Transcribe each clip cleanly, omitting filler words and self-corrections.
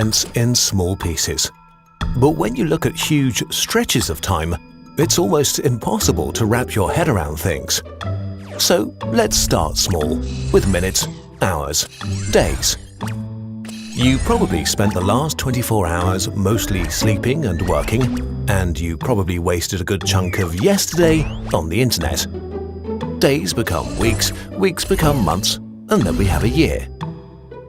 events in small pieces. But when you look at huge stretches of time, it's almost impossible to wrap your head around things. So let's start small, with minutes, hours, days. You probably spent the last 24 hours mostly sleeping and working, and you probably wasted a good chunk of yesterday on the internet. Days become weeks, weeks become months, and then we have a year.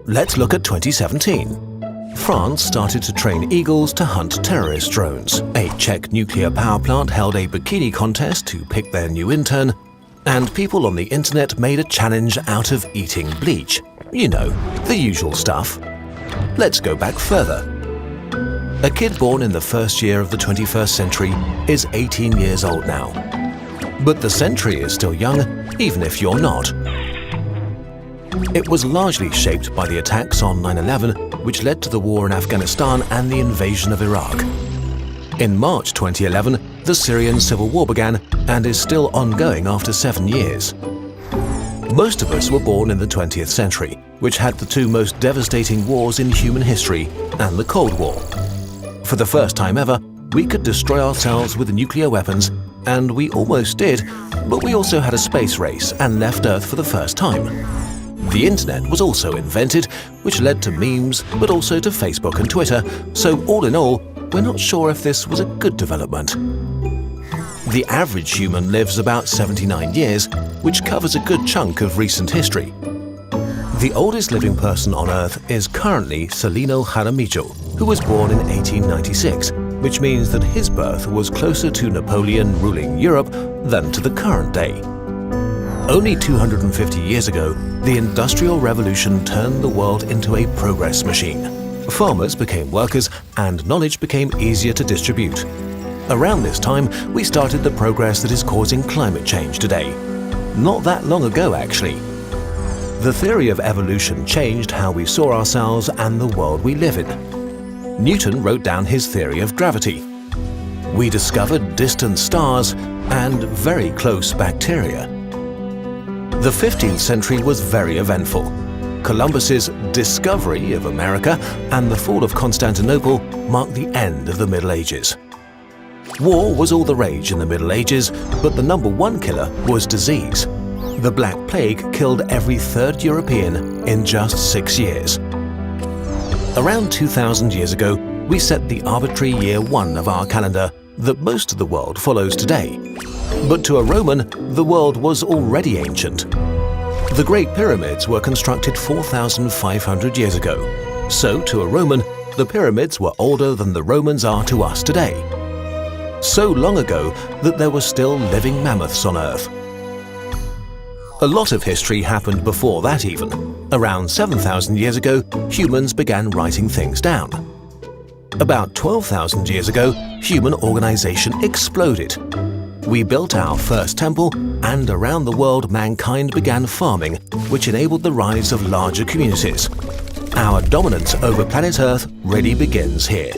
Let's look at 2017. France started to train eagles to hunt terrorist drones. A Czech nuclear power plant held a bikini contest to pick their new intern, and people on the internet made a challenge out of eating bleach. You know, the usual stuff. Let's go back further. A kid born in the first year of the 21st century is 18 years old now. But the century is still young, even if you're not. It was largely shaped by the attacks on 9/11, which led to the war in Afghanistan and the invasion of Iraq. In March 2011, the Syrian civil war began and is still ongoing after 7 years. Most of us were born in the 20th century, which had the two most devastating wars in human history and the Cold War. For the first time ever, we could destroy ourselves with nuclear weapons, and we almost did, but we also had a space race and left Earth for the first time. The internet was also invented, which led to memes, but also to Facebook and Twitter, so all in all, we're not sure if this was a good development. The average human lives about 79 years, which covers a good chunk of recent history. The oldest living person on Earth is currently Ceylan Jaramillo, who was born in 1896, which means that his birth was closer to Napoleon ruling Europe than to the current day. Only 250 years ago, the Industrial Revolution turned the world into a progress machine. Farmers became workers, and knowledge became easier to distribute. Around this time, we started the progress that is causing climate change today. Not that long ago, actually. The theory of evolution changed how we saw ourselves and the world we live in. Newton wrote down his theory of gravity. We discovered distant stars and very close bacteria. The 15th century was very eventful. Columbus's discovery of America and the fall of Constantinople marked the end of the Middle Ages. War was all the rage in the Middle Ages, but the number one killer was disease. The Black Plague killed every third European in just 6 years. Around 2,000 years ago, we set the arbitrary year 1 of our calendar that most of the world follows today. But to a Roman, the world was already ancient. The Great Pyramids were constructed 4,500 years ago. So to a Roman, the pyramids were older than the Romans are to us today. So long ago that there were still living mammoths on Earth. A lot of history happened before that even. Around 7,000 years ago, humans began writing things down. About 12,000 years ago, human organization exploded. We built our first temple, and around the world mankind began farming, which enabled the rise of larger communities. Our dominance over planet Earth really begins here.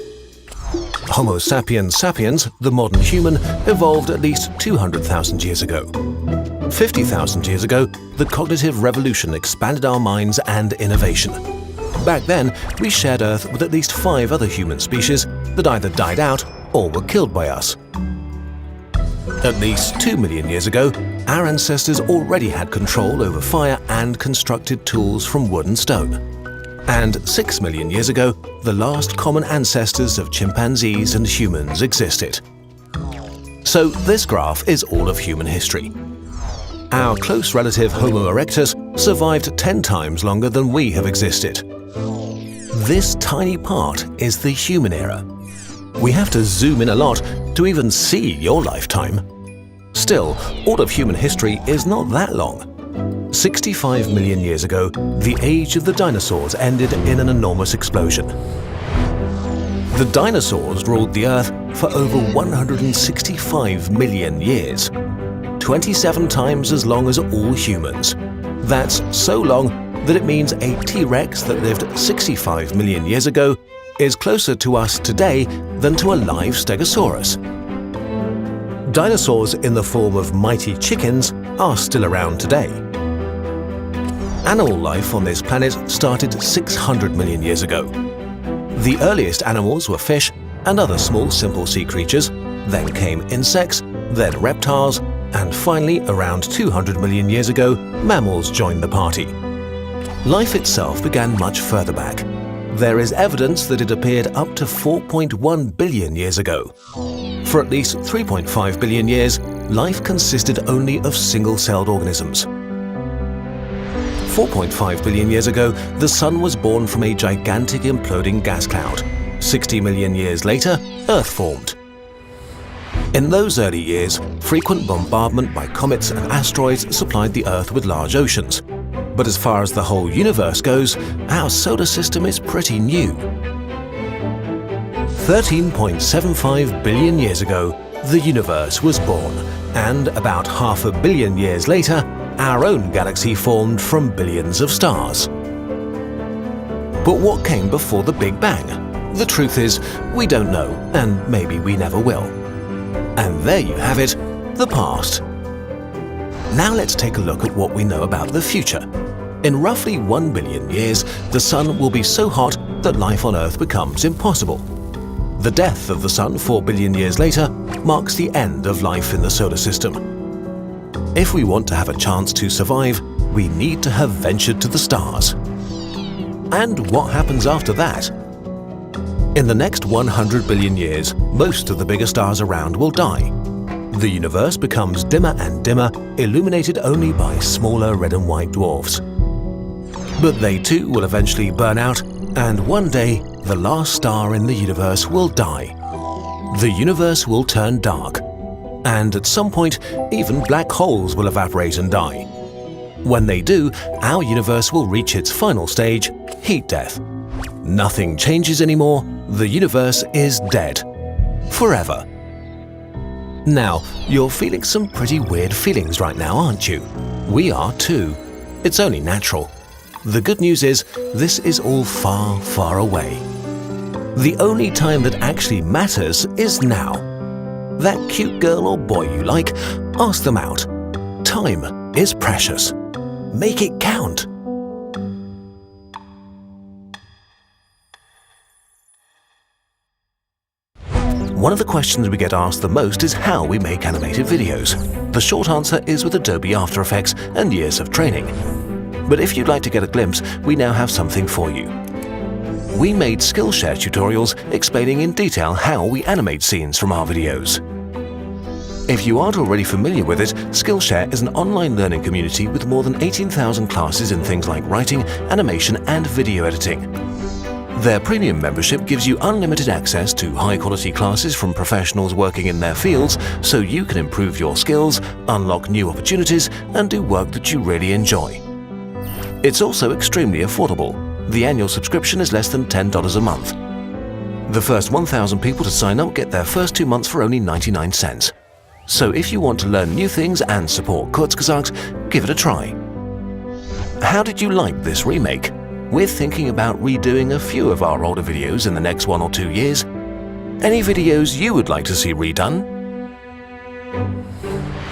Homo sapiens sapiens, the modern human, evolved at least 200,000 years ago. 50,000 years ago, the cognitive revolution expanded our minds and innovation. Back then, we shared Earth with at least 5 other human species that either died out or were killed by us. At least 2 million years ago, our ancestors already had control over fire and constructed tools from wood and stone. And 6 million years ago, the last common ancestors of chimpanzees and humans existed. So this graph is all of human history. Our close relative Homo erectus survived 10 times longer than we have existed. This tiny part is the human era. We have to zoom in a lot to even see your lifetime. Still, all of human history is not that long. 65 million years ago, the age of the dinosaurs ended in an enormous explosion. The dinosaurs ruled the Earth for over 165 million years. 27 times as long as all humans. That's so long that it means a T-Rex that lived 65 million years ago is closer to us today than to a live Stegosaurus. Dinosaurs in the form of mighty chickens are still around today. Animal life on this planet started 600 million years ago. The earliest animals were fish and other small simple sea creatures, then came insects, then reptiles, and finally, around 200 million years ago, mammals joined the party. Life itself began much further back. There is evidence that it appeared up to 4.1 billion years ago. For at least 3.5 billion years, life consisted only of single-celled organisms. 4.5 billion years ago, the Sun was born from a gigantic imploding gas cloud. 60 million years later, Earth formed. In those early years, frequent bombardment by comets and asteroids supplied the Earth with large oceans. But as far as the whole universe goes, our solar system is pretty new. 13.75 billion years ago, the universe was born, and about 500 million years later, our own galaxy formed from billions of stars. But what came before the Big Bang? The truth is, we don't know, and maybe we never will. And there you have it, the past. Now let's take a look at what we know about the future. In roughly 1 billion years, the Sun will be so hot that life on Earth becomes impossible. The death of the Sun 4 billion years later marks the end of life in the solar system. If we want to have a chance to survive, we need to have ventured to the stars. And what happens after that? In the next 100 billion years, most of the bigger stars around will die. The universe becomes dimmer and dimmer, illuminated only by smaller red and white dwarfs. But they too will eventually burn out, and one day, the last star in the universe will die. The universe will turn dark, and at some point, even black holes will evaporate and die. When they do, our universe will reach its final stage, heat death. Nothing changes anymore, the universe is dead. Forever. Now, you're feeling some pretty weird feelings right now, aren't you? We are too. It's only natural. The good news is, this is all far, far away. The only time that actually matters is now. That cute girl or boy you like, ask them out. Time is precious. Make it count. One of the questions we get asked the most is how we make animated videos. The short answer is with Adobe After Effects and years of training. But if you'd like to get a glimpse, we now have something for you. We made Skillshare tutorials explaining in detail how we animate scenes from our videos. If you aren't already familiar with it, Skillshare is an online learning community with more than 18,000 classes in things like writing, animation, and video editing. Their premium membership gives you unlimited access to high-quality classes from professionals working in their fields, so you can improve your skills, unlock new opportunities, and do work that you really enjoy. It's also extremely affordable. The annual subscription is less than $10 a month. The first 1,000 people to sign up get their first 2 months for only 99 cents. So if you want to learn new things and support Kurzgesagt, give it a try. How did you like this remake? We're thinking about redoing a few of our older videos in the next 1 or 2 years. Any videos you would like to see redone?